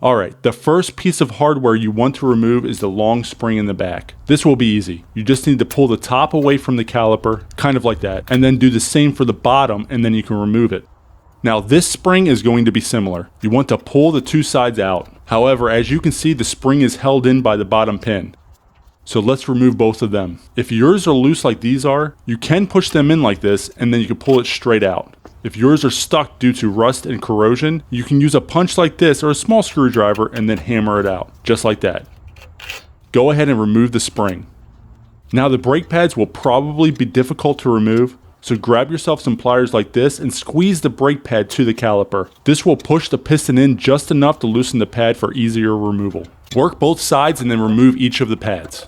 Alright, the first piece of hardware you want to remove is the long spring in the back. This will be easy. You just need to pull the top away from the caliper, kind of like that, and then do the same for the bottom, and then you can remove it. Now this spring is going to be similar. You want to pull the two sides out. However, as you can see, the spring is held in by the bottom pin. So let's remove both of them. If yours are loose like these are, you can push them in like this, and then you can pull it straight out. If yours are stuck due to rust and corrosion, you can use a punch like this or a small screwdriver and then hammer it out, just like that. Go ahead and remove the spring. Now the brake pads will probably be difficult to remove, so grab yourself some pliers like this and squeeze the brake pad to the caliper. This will push the piston in just enough to loosen the pad for easier removal. Work both sides and then remove each of the pads.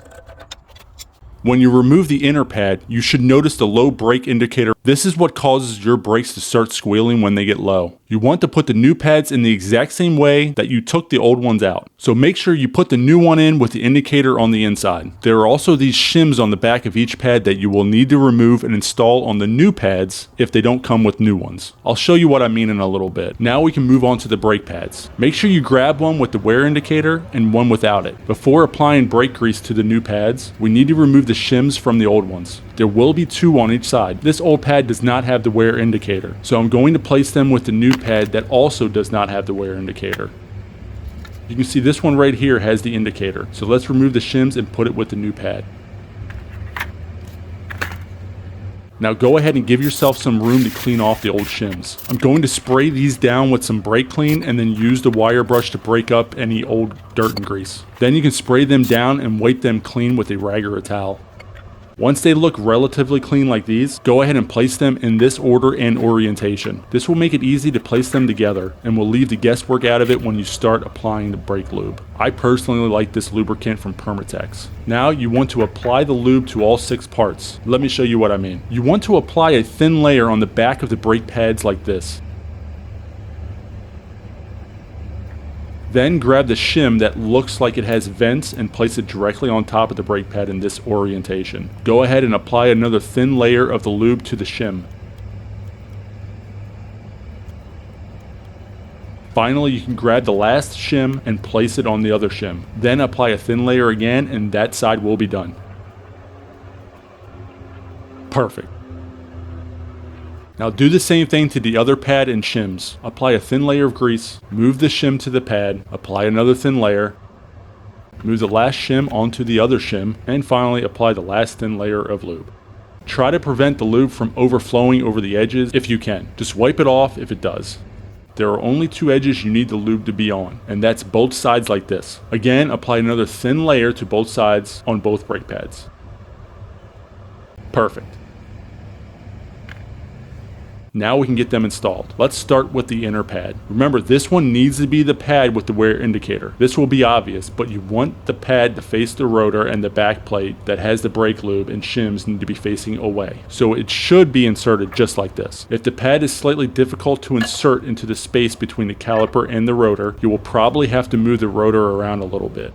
When you remove the inner pad, you should notice the low brake indicator. This is what causes your brakes to start squealing when they get low. You want to put the new pads in the exact same way that you took the old ones out. So make sure you put the new one in with the indicator on the inside. There are also these shims on the back of each pad that you will need to remove and install on the new pads if they don't come with new ones. I'll show you what I mean in a little bit. Now we can move on to the brake pads. Make sure you grab one with the wear indicator and one without it. Before applying brake grease to the new pads, we need to remove the shims from the old ones. There will be two on each side. This old pad does not have the wear indicator, so I'm going to place them with the new pad that also does not have the wear indicator. You can see this one right here has the indicator, so let's remove the shims and put it with the new pad. Now go ahead and give yourself some room to clean off the old shims. I'm going to spray these down with some brake clean and then use the wire brush to break up any old dirt and grease. Then you can spray them down and wipe them clean with a rag or a towel. Once they look relatively clean like these, go ahead and place them in this order and orientation. This will make it easy to place them together and will leave the guesswork out of it when you start applying the brake lube. I personally like this lubricant from Permatex. Now you want to apply the lube to all 6 parts. Let me show you what I mean. You want to apply a thin layer on the back of the brake pads like this. Then grab the shim that looks like it has vents and place it directly on top of the brake pad in this orientation. Go ahead and apply another thin layer of the lube to the shim. Finally, you can grab the last shim and place it on the other shim. Then apply a thin layer again and that side will be done. Perfect. Now do the same thing to the other pad and shims. Apply a thin layer of grease, move the shim to the pad, apply another thin layer, move the last shim onto the other shim, and finally apply the last thin layer of lube. Try to prevent the lube from overflowing over the edges if you can. Just wipe it off if it does. There are only 2 edges you need the lube to be on, and that's both sides like this. Again, apply another thin layer to both sides on both brake pads. Perfect. Now we can get them installed. Let's start with the inner pad. Remember, this one needs to be the pad with the wear indicator. This will be obvious, but you want the pad to face the rotor, and the back plate that has the brake lube and shims need to be facing away. So it should be inserted just like this. If the pad is slightly difficult to insert into the space between the caliper and the rotor, you will probably have to move the rotor around a little bit.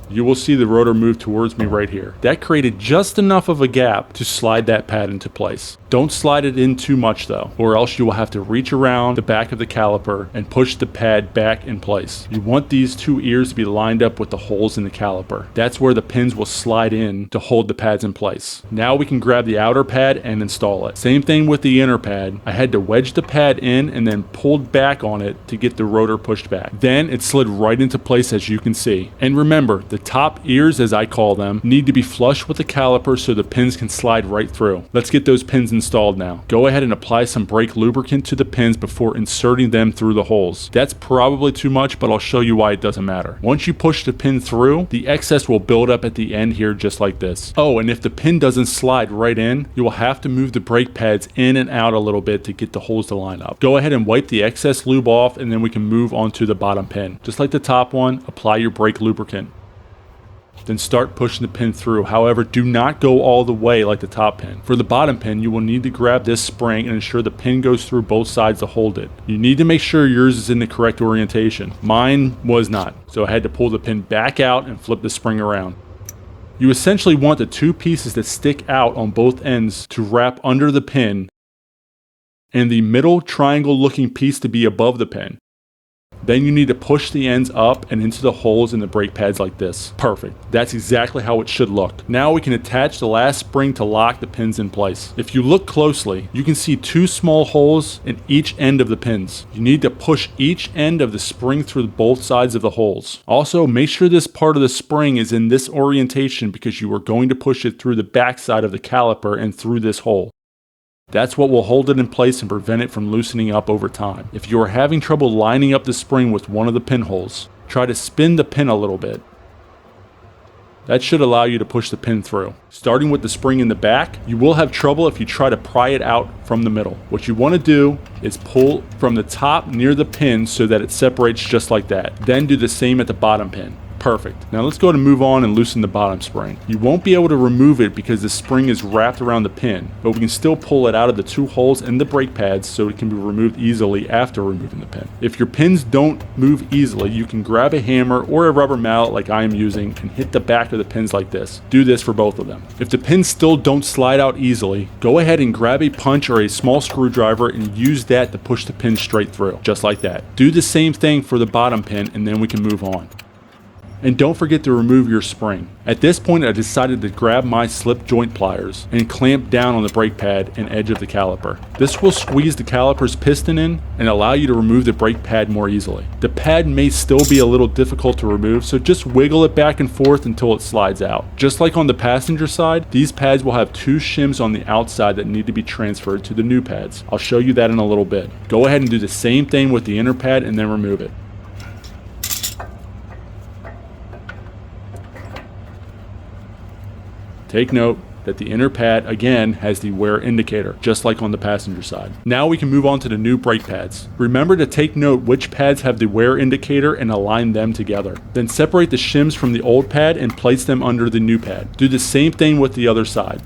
You will see the rotor move towards me right here. That created just enough of a gap to slide that pad into place. Don't slide it in too much though, or else you will have to reach around the back of the caliper and push the pad back in place. You want these 2 ears to be lined up with the holes in the caliper. That's where the pins will slide in to hold the pads in place. Now we can grab the outer pad and install it. Same thing with the inner pad. I had to wedge the pad in and then pulled back on it to get the rotor pushed back. Then it slid right into place, as you can see. And remember, the top ears, as I call them, need to be flush with the caliper so the pins can slide right through. Let's get those pins installed now. Go ahead and apply some brake lubricant to the pins before inserting them through the holes. That's probably too much, but I'll show you why it doesn't matter. Once you push the pin through, the excess will build up at the end here just like this. Oh, and if the pin doesn't slide right in, you will have to move the brake pads in and out a little bit to get the holes to line up. Go ahead and wipe the excess lube off, and then we can move on to the bottom pin. Just like the top one, apply your brake lubricant. Then start pushing the pin through. However, do not go all the way like the top pin. For the bottom pin, you will need to grab this spring and ensure the pin goes through both sides to hold it. You need to make sure yours is in the correct orientation. Mine was not, so I had to pull the pin back out and flip the spring around. You essentially want the 2 pieces that stick out on both ends to wrap under the pin and the middle triangle looking piece to be above the pin. Then you need to push the ends up and into the holes in the brake pads like this. Perfect. That's exactly how it should look. Now we can attach the last spring to lock the pins in place. If you look closely, you can see two small holes in each end of the pins. You need to push each end of the spring through both sides of the holes. Also, make sure this part of the spring is in this orientation because you are going to push it through the back side of the caliper and through this hole. That's what will hold it in place and prevent it from loosening up over time. If you are having trouble lining up the spring with one of the pinholes, try to spin the pin a little bit. That should allow you to push the pin through. Starting with the spring in the back, you will have trouble if you try to pry it out from the middle. What you want to do is pull from the top near the pin so that it separates just like that. Then do the same at the bottom pin. Perfect. Now let's go to move on and loosen the bottom spring. You won't be able to remove it because the spring is wrapped around the pin, but we can still pull it out of the two holes in the brake pads so it can be removed easily after removing the pin. If your pins don't move easily, you can grab a hammer or a rubber mallet like I am using and hit the back of the pins like this. Do this for both of them. If the pins still don't slide out easily, go ahead and grab a punch or a small screwdriver and use that to push the pin straight through, just like that. Do the same thing for the bottom pin and then we can move on. And don't forget to remove your spring. At this point, I decided to grab my slip joint pliers and clamp down on the brake pad and edge of the caliper. This will squeeze the caliper's piston in and allow you to remove the brake pad more easily. The pad may still be a little difficult to remove, so just wiggle it back and forth until it slides out. Just like on the passenger side, these pads will have two shims on the outside that need to be transferred to the new pads. I'll show you that in a little bit. Go ahead and do the same thing with the inner pad and then remove it. Take note that the inner pad again has the wear indicator, just like on the passenger side. Now we can move on to the new brake pads. Remember to take note which pads have the wear indicator and align them together. Then separate the shims from the old pad and place them under the new pad. Do the same thing with the other side.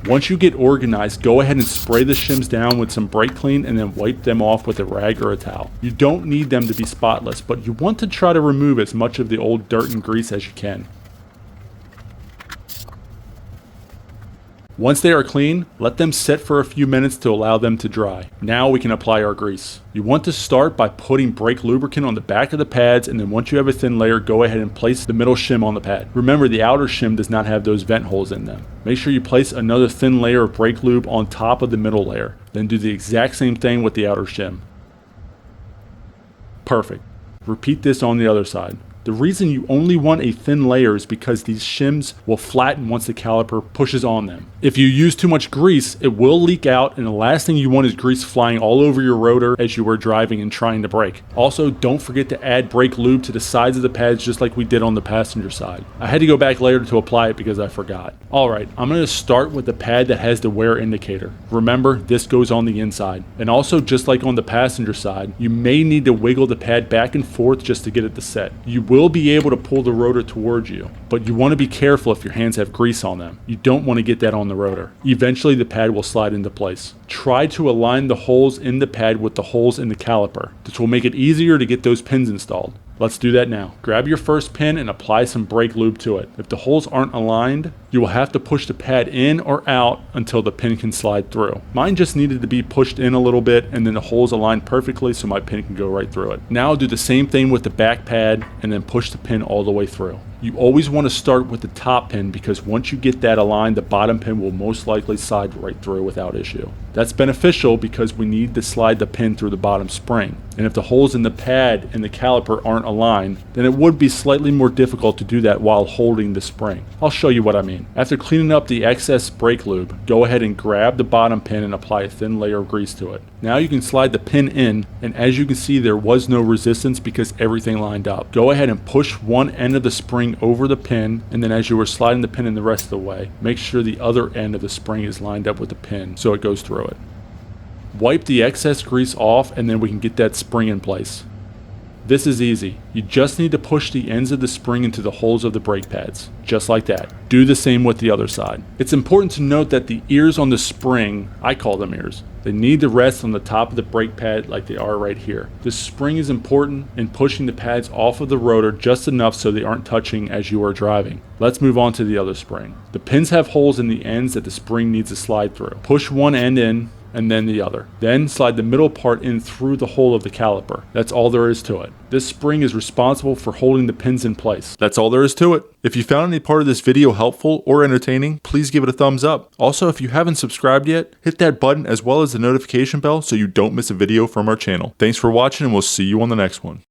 Once you get organized, go ahead and spray the shims down with some brake clean and then wipe them off with a rag or a towel. You don't need them to be spotless, but you want to try to remove as much of the old dirt and grease as you can. Once they are clean, let them sit for a few minutes to allow them to dry. Now we can apply our grease. You want to start by putting brake lubricant on the back of the pads, and then once you have a thin layer, go ahead and place the middle shim on the pad. Remember, the outer shim does not have those vent holes in them. Make sure you place another thin layer of brake lube on top of the middle layer. Then do the exact same thing with the outer shim. Perfect. Repeat this on the other side. The reason you only want a thin layer is because these shims will flatten once the caliper pushes on them. If you use too much grease, it will leak out, and the last thing you want is grease flying all over your rotor as you are driving and trying to brake. Also, don't forget to add brake lube to the sides of the pads just like we did on the passenger side. I had to go back later to apply it because I forgot. Alright, I'm going to start with the pad that has the wear indicator. Remember, this goes on the inside. And also, just like on the passenger side, you may need to wiggle the pad back and forth just to get it to set. You will be able to pull the rotor towards you, but you want to be careful if your hands have grease on them. You don't want to get that on the rotor. Eventually the pad will slide into place. Try to align the holes in the pad with the holes in the caliper. This will make it easier to get those pins installed. Let's do that now. Grab your first pin and apply some brake lube to it. If the holes aren't aligned, you will have to push the pad in or out until the pin can slide through. Mine just needed to be pushed in a little bit and then the holes aligned perfectly so my pin can go right through it. Now do the same thing with the back pad and then push the pin all the way through. You always want to start with the top pin because once you get that aligned, the bottom pin will most likely slide right through without issue. That's beneficial because we need to slide the pin through the bottom spring. And if the holes in the pad and the caliper aren't aligned, then it would be slightly more difficult to do that while holding the spring. I'll show you what I mean. After cleaning up the excess brake lube, go ahead and grab the bottom pin and apply a thin layer of grease to it. Now you can slide the pin in, and as you can see, there was no resistance because everything lined up. Go ahead and push one end of the spring over the pin, and then as you were sliding the pin in the rest of the way, make sure the other end of the spring is lined up with the pin so it goes through it. Wipe the excess grease off and then we can get that spring in place. This is easy. You just need to push the ends of the spring into the holes of the brake pads, just like that. Do the same with the other side. It's important to note that the ears on the spring, I call them ears, they need to rest on the top of the brake pad like they are right here. The spring is important in pushing the pads off of the rotor just enough so they aren't touching as you are driving. Let's move on to the other spring. The pins have holes in the ends that the spring needs to slide through. Push one end in, and then the other. Then slide the middle part in through the hole of the caliper. That's all there is to it. This spring is responsible for holding the pins in place. That's all there is to it. If you found any part of this video helpful or entertaining, please give it a thumbs up. Also, if you haven't subscribed yet, hit that button as well as the notification bell so you don't miss a video from our channel. Thanks for watching, and we'll see you on the next one.